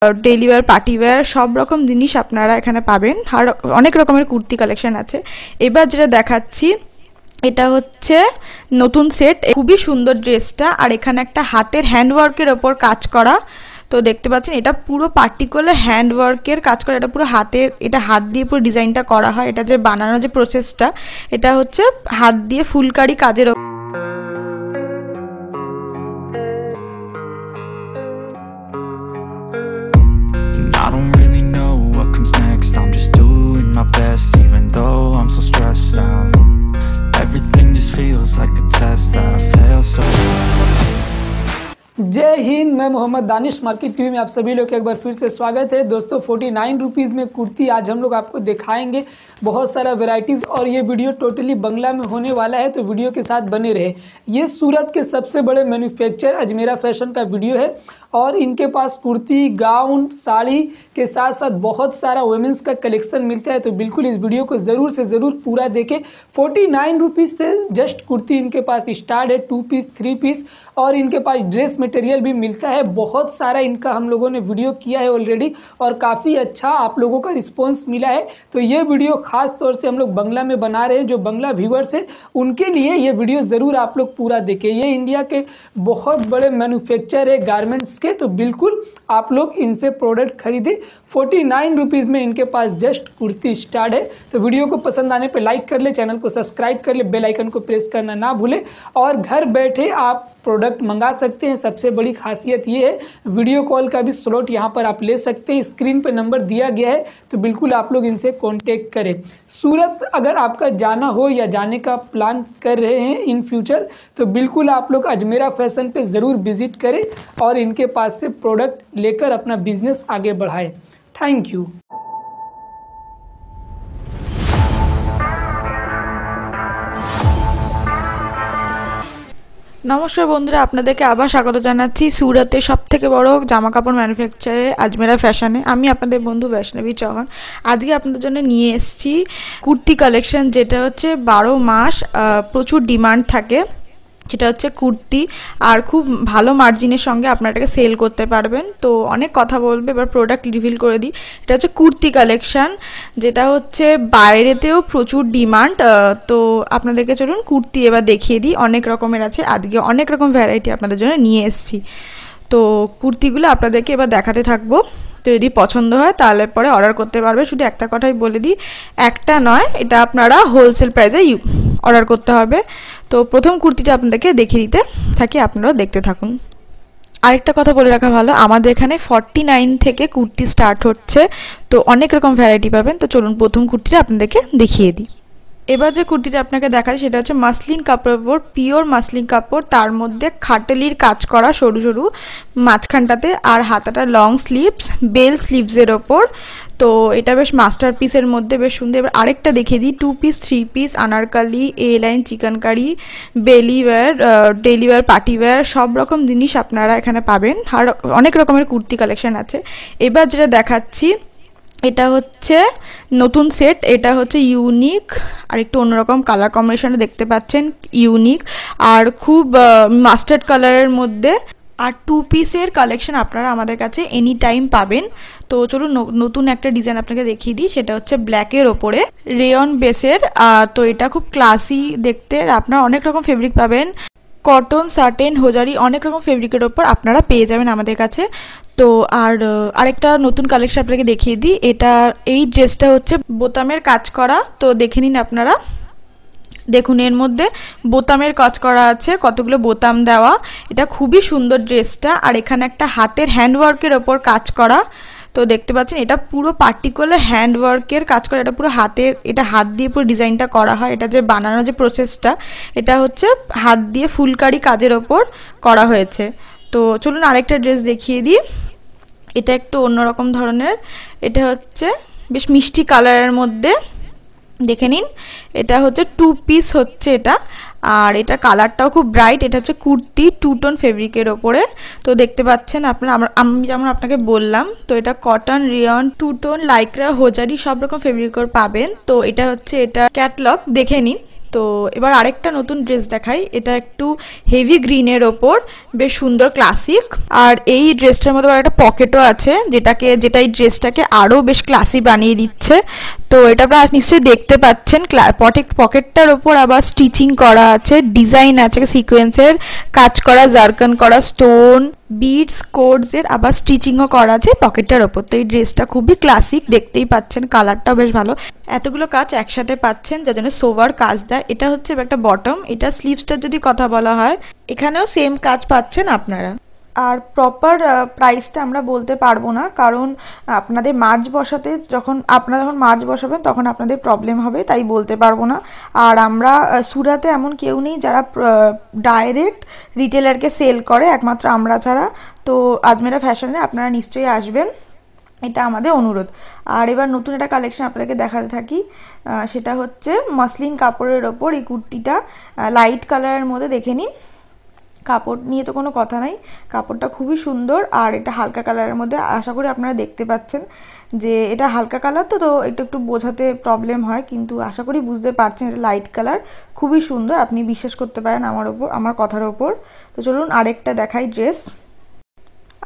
Daily wear, party wear সব রকম জিনিস আপনারা এখানে পাবেন। আর অনেক রকমের কুর্তি কালেকশন আছে। এবার যেটা দেখাচ্ছি এটা হচ্ছে নতুন সেট, খুবই সুন্দর ড্রেসটা। আর এখানে একটা হাতের হ্যান্ডওয়ার্কের ওপর কাজ করা, তো দেখতে পাচ্ছেন এটা পুরো পার্টিকুলার হ্যান্ডওয়ার্কের কাজ করা, এটা পুরো হাতের, এটা হাত দিয়ে পুরো ডিজাইনটা করা হয়। এটা যে বানানোর যে প্রসেসটা, এটা হচ্ছে হাত দিয়ে ফুলকারি কাজের। I don't really know what comes next. I'm just doing my best, even though I'm so stressed out. Everything just feels like a test that I fail so. जय हिंद, मैं मोहम्मद दानिश। मार्केट टीवी में आप सभी लोग का एक बार फिर से स्वागत है। दोस्तों 49 रुपीज़ में कुर्ती आज हम लोग आपको दिखाएंगे, बहुत सारा वैरायटीज़, और ये वीडियो टोटली बंगला में होने वाला है, तो वीडियो के साथ बने रहे। ये सूरत के सबसे बड़े मैन्युफैक्चर अजमेरा फैशन का वीडियो है, और इनके पास कुर्ती, गाउन, साड़ी के साथ साथ बहुत सारा वुमेंस का कलेक्शन मिलता है। तो बिल्कुल इस वीडियो को ज़रूर से ज़रूर पूरा देखें। 49 रुपीज़ से जस्ट कुर्ती इनके पास स्टार्ट है, 2 पीस, 3 पीस, और इनके पास ड्रेस मटेरियल भी मिलता है। बहुत सारा इनका हम लोगों ने वीडियो किया है ऑलरेडी, और काफ़ी अच्छा आप लोगों का रिस्पॉन्स मिला है। तो ये वीडियो खास तौर से हम लोग बंगला में बना रहे हैं, जो बंगला व्यूअर्स है उनके लिए ये वीडियो ज़रूर आप लोग पूरा देखें। ये इंडिया के बहुत बड़े मैन्युफैक्चर है गारमेंट्स के, तो बिल्कुल आप लोग इनसे प्रोडक्ट खरीदें। 49 रुपीज़ में इनके पास जस्ट कुर्ती स्टार्ट है। तो वीडियो को पसंद आने पे लाइक कर ले, चैनल को सब्सक्राइब कर ले, बेल आइकन को प्रेस करना ना भूले, और घर बैठे आप प्रोडक्ट मंगा सकते हैं। सबसे बड़ी खासियत ये है, वीडियो कॉल का भी स्लॉट यहाँ पर आप ले सकते हैं। स्क्रीन पे नंबर दिया गया है, तो बिल्कुल आप लोग इनसे कांटेक्ट करें। सूरत अगर आपका जाना हो या जाने का प्लान कर रहे हैं इन फ्यूचर, तो बिल्कुल आप लोग अजमेरा फैशन पे ज़रूर विजिट करें, और इनके पास से प्रोडक्ट लेकर अपना बिजनेस आगे बढ़ाएं। Thank you. নমস্কার বন্ধুরা, আপনাদেরকে আবার স্বাগত জানাচ্ছি সুরাতের সবথেকে বড় জামা কাপড় ম্যানুফ্যাকচারে আজমেরা ফ্যাশনে। আমি আপনাদের বন্ধু বৈষ্ণবী চৌহান। আজকে আপনাদের জন্য নিয়ে এসেছি কুর্তি কালেকশন, যেটা হচ্ছে 12 মাস প্রচুর ডিমান্ড থাকে, যেটা হচ্ছে কুর্তি, আর খুব ভালো মার্জিনের সঙ্গে আপনারা এটাকে সেল করতে পারবেন। তো অনেক কথা বলবে, এবার প্রোডাক্ট রিভিল করে দিই। এটা হচ্ছে কুর্তি কালেকশান, যেটা হচ্ছে বাইরেতেও প্রচুর ডিমান্ড। তো আপনাদেরকে চলুন কুর্তি এবার দেখিয়ে দিই। অনেক রকমের আছে, আজকে অনেক রকম ভ্যারাইটি আপনাদের জন্য নিয়ে এসেছি। তো কুর্তিগুলো আপনাদেরকে এবার দেখাতে থাকবো। তো যদি পছন্দ হয় তাহলে পরে অর্ডার করতে পারবে। শুধু একটা কথাই বলে দিই, একটা নয়, এটা আপনারা হোলসেল প্রাইসে অর্ডার করতে হবে। তো প্রথম কুর্তিটা আপনাদেরকে দেখিয়ে দিতে থাকি, আপনারাও দেখতে থাকুন। আরেকটা কথা বলে রাখা ভালো, আমাদের এখানে 49 থেকে কুর্তি স্টার্ট হচ্ছে, তো অনেক রকম ভ্যারাইটি পাবেন। তো চলুন প্রথম কুর্তিটা আপনাদেরকে দেখিয়ে দিই। এবার যে কুর্তিটা আপনাকে দেখাচ্ছি সেটা হচ্ছে মাসলিন কাপড়ের উপর, পিওর মাসলিন কাপড়, তার মধ্যে খাটেলির কাজ করা সরু সরু মাঝখানটাতে, আর হাতাটা লং স্লিভস, বেল স্লিভসের ওপর। তো এটা বেশ মাস্টার পিসের মধ্যে বেশ সুন্দর। এবার আরেকটা দেখিয়ে দিই, 2 piece, 3 piece, anarkali, A line, chikankari, বেলি wear, daily wear, party wear সব রকম জিনিস আপনারা এখানে পাবেন। আর অনেক রকমের কুর্তি কালেকশন আছে। এবার যেটা দেখাচ্ছি এটা হচ্ছে নতুন সেট, এটা হচ্ছে ইউনিক, আর একটু অন্যরকম কালার কম্বিনেশনে দেখতে পাচ্ছেন, ইউনিক আর খুব মাস্টার্ড কালারের মধ্যে। আর 2 পিসের কালেকশন আপনারা আমাদের কাছে এনি টাইম পাবেন। তো চলুন নতুন একটা ডিজাইন আপনাকে দেখিয়ে দিই। সেটা হচ্ছে ব্ল্যাকের ওপরে রেয়ন বেসের। তো এটা খুব ক্লাসি দেখতে, আপনারা অনেক রকম ফেব্রিক পাবেন, কটন, সার্টেন, হোজারি, অনেক রকম ফেব্রিকের ওপর আপনারা পেয়ে যাবেন আমাদের কাছে। তো আরেকটা নতুন কালেকশন আপনাকে দেখিয়ে দিই। এই ড্রেসটা হচ্ছে বোতামের কাজ করা, তো দেখে নিন আপনারা। দেখুন এর মধ্যে বোতামের কাজ করা আছে, কতগুলো বোতাম দেওয়া। এটা খুবই সুন্দর ড্রেসটা। আর এখানে একটা হাতের হ্যান্ডওয়ার্কের ওপর কাজ করা, তো দেখতে পাচ্ছেন এটা পুরো পার্টিকুলার হ্যান্ডওয়ার্কের কাজ করা, এটা পুরো হাতের, এটা হাত দিয়ে পুরো ডিজাইনটা করা হয়। এটা যে বানানোর যে প্রসেসটা, এটা হচ্ছে হাত দিয়ে ফুলকারি কাজের ওপর করা হয়েছে। তো চলুন আরেকটা ড্রেস দেখিয়ে দিই। এটা একটু অন্যরকম ধরনের, এটা হচ্ছে বেশ মিষ্টি কালারের মধ্যে, দেখে নিন। এটা হচ্ছে 2 পিস হচ্ছে এটা, আর এটা কালারটাও খুব ব্রাইট। এটা হচ্ছে কুর্তি 2 টোন ফেব্রিকের ওপরে, তো দেখতে পাচ্ছেন আপনারা, আমি যেমন আপনাকে বললাম। তো এটা কটন, রিয়ন, 2 টোন, লাইক্রা, হোজারি সব রকম ফেব্রিকের পাবেন। তো এটা হচ্ছে এটা ক্যাটলগ, দেখে নিন। তো এবার আরেকটা নতুন ড্রেস দেখাই। এটা একটু হেভি গ্রিনের ওপর, বেশ সুন্দর ক্লাসিক। আর এই ড্রেসটার মধ্যে আবার একটা পকেটও আছে, যেটা এই ড্রেসটাকে আরও বেশ ক্লাসি বানিয়ে দিচ্ছে। তো এটা আপনারা নিশ্চয়ই দেখতে পাচ্ছেন, পকেটটার ওপর আবার স্টিচিং করা আছে, ডিজাইন আছে সিকোয়েন্সের কাজ করা, জারকান করা, স্টোন, বিডস, কোডস এর আবার স্টিচিংও করা আছে পকেটটার ওপর। তো এই ড্রেসটা খুবই ক্লাসিক, দেখতেই পাচ্ছেন, কালারটাও বেশ ভালো। এতগুলো কাজ একসাথে পাচ্ছেন যার জন্য সোভার কাজ দেয়। এটা হচ্ছে একটা বটম। এটা স্লিভসটার যদি কথা বলা হয়, এখানেও সেম কাজ পাচ্ছেন আপনারা। আর প্রপার প্রাইসটা আমরা বলতে পারবো না, কারণ আপনাদের মার্চ বসাতে আপনারা যখন মার্চ বসাবেন তখন আপনাদের প্রবলেম হবে, তাই বলতে পারবো না। আর আমরা সুরাতে এমন কেউ নেই যারা ডাইরেক্ট রিটেলারকে সেল করে, একমাত্র আমরা ছাড়া। তো আজমেরা ফ্যাশনে আপনারা নিশ্চয়ই আসবেন, এটা আমাদের অনুরোধ। আর এবার নতুন একটা কালেকশন আপনাদেরকে দেখাতে থাকি। সেটা হচ্ছে মসলিন কাপড়ের ওপর এই কুর্তিটা, লাইট কালারের মধ্যে। দেখে নিন, কাপড় নিয়ে তো কোনো কথা নাই, কাপড়টা খুবই সুন্দর। আর এটা হালকা কালারের মধ্যে, আশা করি আপনারা দেখতে পাচ্ছেন যে এটা হালকা কালার। তো একটু বোঝাতে প্রবলেম হয়, কিন্তু আশা করি বুঝতে পারছেন এটা লাইট কালার, খুবই সুন্দর। আপনি বিশ্বাস করতে পারেন আমার কথার ওপর। তো চলুন আরেকটা দেখাই ড্রেস।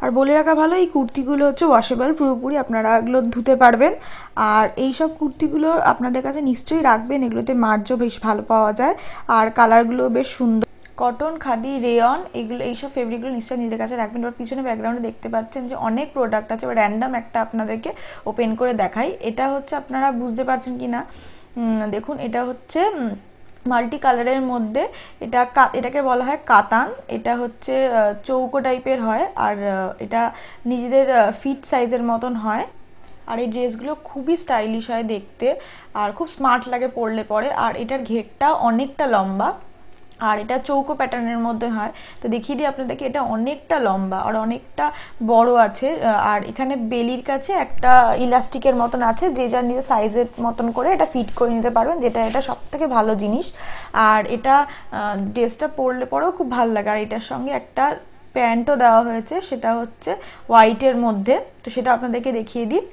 আর বলে রাখা ভালো, এই কুর্তিগুলো হচ্ছে ওয়াশেবল পুরোপুরি, আপনারা এগুলো ধুতে পারবেন। আর এই সব কুর্তিগুলো আপনাদের কাছে নিশ্চয়ই রাখবেন, এগুলোতে মার্জও বেশ ভালো পাওয়া যায়, আর কালারগুলো বেশ সুন্দর। কটন, খাদি, রেয়ন, এইসব ফেব্রিকগুলো নিশ্চয়ই নিজের কাছে রাখবেন। এবার পিছনে ব্যাকগ্রাউন্ডে দেখতে পাচ্ছেন যে অনেক প্রোডাক্ট আছে। এবার র্যান্ডাম একটা আপনাদেরকে ওপেন করে দেখাই। এটা হচ্ছে, আপনারা বুঝতে পারছেন কি না দেখুন, এটা হচ্ছে মাল্টি কালারের মধ্যে। এটাকে বলা হয় কাতান। এটা হচ্ছে চৌকো টাইপের হয়, আর এটা নিজেদের ফিট সাইজের মতন হয়। আর এই ড্রেসগুলো খুবই স্টাইলিশ হয় দেখতে, আর খুব স্মার্ট লাগে পরলে পরে। আর এটার ঘেরটা অনেকটা লম্বা, আর এটা চৌকো প্যাটার্নের মধ্যে হয়। তো দেখিয়ে দিই আপনাদেরকে, এটা অনেকটা লম্বা আর অনেকটা বড় আছে। আর এখানে বেলির কাছে একটা ইলাস্টিকের মতন আছে, যে যার নিজের সাইজের মতন করে এটা ফিট করে নিতে পারবেন, এটা সব থেকে ভালো জিনিস। আর এটা ড্রেসটা পরলে পরেও খুব ভালো লাগে। আর এটার সঙ্গে একটা প্যান্টও দেওয়া হয়েছে, সেটা হচ্ছে হোয়াইটের মধ্যে। তো সেটা আপনাদেরকে দেখিয়ে দিই।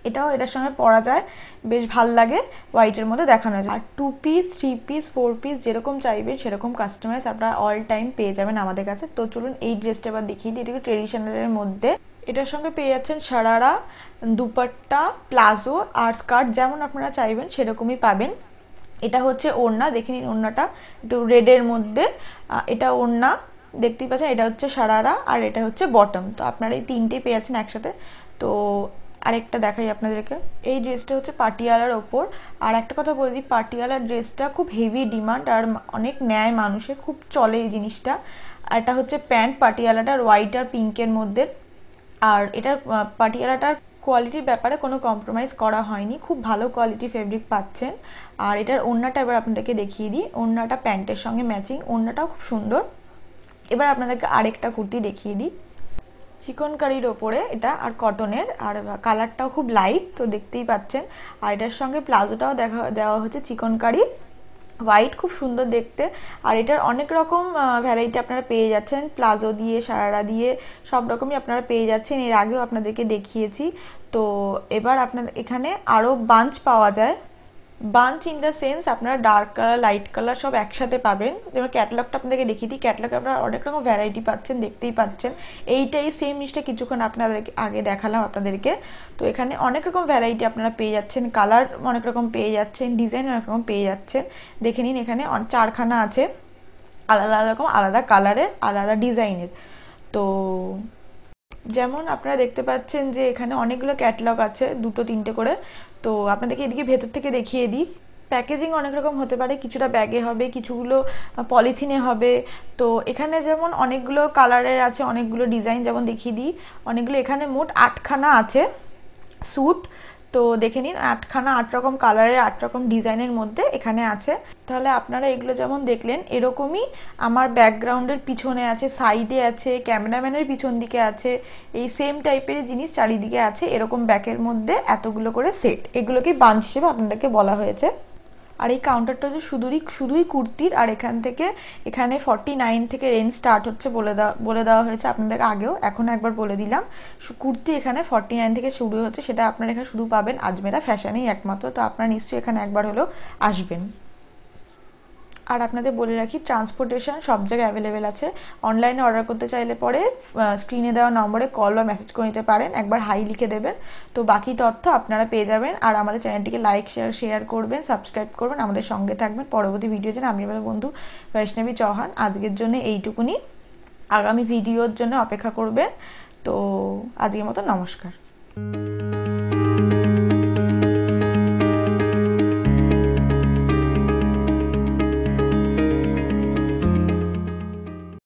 এটাও এটার সঙ্গে পরা যায়, বেশ ভাল লাগে, হোয়াইটের মধ্যে দেখানো যায়। আর 2 পিস, 3 পিস, 4 পিস যেরকম চাইবেন সেরকম কাস্টমাইজ আপনারা অল টাইম পেয়ে যাবেন আমাদের কাছে। তো চলুন এই ড্রেসটা এবার দেখিয়ে দিই। এটাকে ট্রেডিশনালের মধ্যে, এটার সঙ্গে পেয়ে যাচ্ছেন সারারা, দুপাট্টা, প্লাজো আর স্কার্ট, যেমন আপনারা চাইবেন সেরকমই পাবেন। এটা হচ্ছে ওড়না, দেখে নিন ওড়নাটা একটু রেডের মধ্যে। এটা ওড়না দেখতেই পাচ্ছেন, এটা হচ্ছে সারারা, আর এটা হচ্ছে বটম। তো আপনারা এই তিনটেই পেয়ে যাচ্ছেন একসাথে। তো আরেকটা দেখাই আপনাদেরকে। এই ড্রেসটা হচ্ছে পাটিয়ালার ওপর। আর একটা কথা বলে দিই, পাটিয়ালার ড্রেসটা খুব হেভি ডিমান্ড, আর অনেক নেয় মানুষে, খুব চলে এই জিনিসটা। আর এটা হচ্ছে প্যান্ট পাটিয়ালাটার, হোয়াইট আর পিঙ্কের মধ্যে। আর এটার পাটিয়ালাটার কোয়ালিটির ব্যাপারে কোনো কম্প্রোমাইজ করা হয়নি, খুব ভালো কোয়ালিটি ফেব্রিক পাচ্ছেন। আর এটার ওড়নাটা এবার আপনাদেরকে দেখিয়ে দিই। ওড়নাটা প্যান্টের সঙ্গে ম্যাচিং, ওড়নাটাও খুব সুন্দর। এবার আপনাদেরকে আরেকটা কুর্তি দেখিয়ে দিই, চিকনকারির ওপরে এটা, আর কটনের, আর কালারটাও খুব লাইট, তো দেখতেই পাচ্ছেন। আর এটার সঙ্গে প্লাজোটাও দেওয়া হচ্ছে চিকনকারি, হোয়াইট, খুব সুন্দর দেখতে। আর এটার অনেক রকম ভ্যারাইটি আপনারা পেয়ে যাচ্ছেন, প্লাজো দিয়ে, সারারা দিয়ে, সব রকমই আপনারা পেয়ে যাচ্ছেন। এর আগেও আপনাদেরকে দেখিয়েছি। তো এবার আপনার এখানে আরও বাঞ্চ পাওয়া যায়। বাঞ্চ ইন দ্য সেন্স আপনারা ডার্ক কালার, লাইট কালার সব একসাথে পাবেন। যেমন ক্যাটালগটা আপনাদেরকে দেখিয়ে দিই। ক্যাটালগে আপনারা অনেক রকম ভ্যারাইটি পাচ্ছেন, দেখতেই পাচ্ছেন। এইটাই সেম জিনিসটা কিছুক্ষণ আপনাদেরকে আগে দেখালাম আপনাদেরকে। তো এখানে অনেক রকম ভ্যারাইটি আপনারা পেয়ে যাচ্ছেন, কালার অনেক রকম পেয়ে যাচ্ছেন, ডিজাইন অনেক রকম পেয়ে যাচ্ছেন। দেখে নিন, এখানে 4খানা আছে, আলাদা রকম, আলাদা কালারের, আলাদা ডিজাইনের। তো যেমন আপনারা দেখতে পাচ্ছেন যে এখানে অনেকগুলো ক্যাটালগ আছে, 2-3টে করে। তো আপনাদেরকে এদিকে ভেতর থেকে দেখিয়ে দিই। প্যাকেজিং অনেক রকম হতে পারে, কিছুটা ব্যাগে হবে, কিছুগুলো পলিথিনে হবে। তো এখানে যেমন অনেকগুলো কালারের আছে, অনেকগুলো ডিজাইন, যেমন দেখিয়ে দিই। অনেকগুলো, এখানে মোট 8খানা আছে স্যুট। তো দেখে নিন, 8খানা, 8 রকম কালারের, 8 রকম ডিজাইনের মধ্যে এখানে আছে। তাহলে আপনারা এগুলো যেমন দেখলেন, এরকমই আমার ব্যাকগ্রাউন্ডের পিছনে আছে, সাইডে আছে, ক্যামেরাম্যানের পিছন দিকে আছে, এই সেম টাইপের জিনিস চারিদিকে আছে। এরকম ব্যাকের মধ্যে এতগুলো করে সেট, এগুলোকে বাঞ্চ হিসেবে আপনাদেরকে বলা হয়েছে। আর এই কাউন্টারটা হচ্ছে শুধুই কুর্তির। আর এখানে 49 থেকে রেঞ্জ স্টার্ট হচ্ছে বলে দেওয়া হয়েছে আপনাদেরকে আগেও, এখন একবার বলে দিলাম। কুর্তি এখানে 49 থেকে শুরু হচ্ছে, সেটা আপনারা এখানে শুধু পাবেন আজমেরা ফ্যাশনেই একমাত্র। তো আপনারা নিশ্চয়ই এখানে একবার হলেও আসবেন। আর আপনাদের বলে রাখি, ট্রান্সপোর্টেশন সব জায়গায় অ্যাভেলেবেল আছে। অনলাইনে অর্ডার করতে চাইলে পরে স্ক্রিনে দেওয়া নম্বরে কল বা মেসেজ করে নিতে পারেন, একবার হাই লিখে দেবেন, তো বাকি তথ্য আপনারা পেয়ে যাবেন। আর আমাদের চ্যানেলটিকে লাইক শেয়ার করবেন, সাবস্ক্রাইব করবেন, আমাদের সঙ্গে থাকবেন পরবর্তী ভিডিও জন্য। আমি আমার বন্ধু বৈষ্ণবী চৌহান। আজকের জন্য এইটুকুনি, আগামী ভিডিওর জন্য অপেক্ষা করবেন। তো আজকের মতো নমস্কার।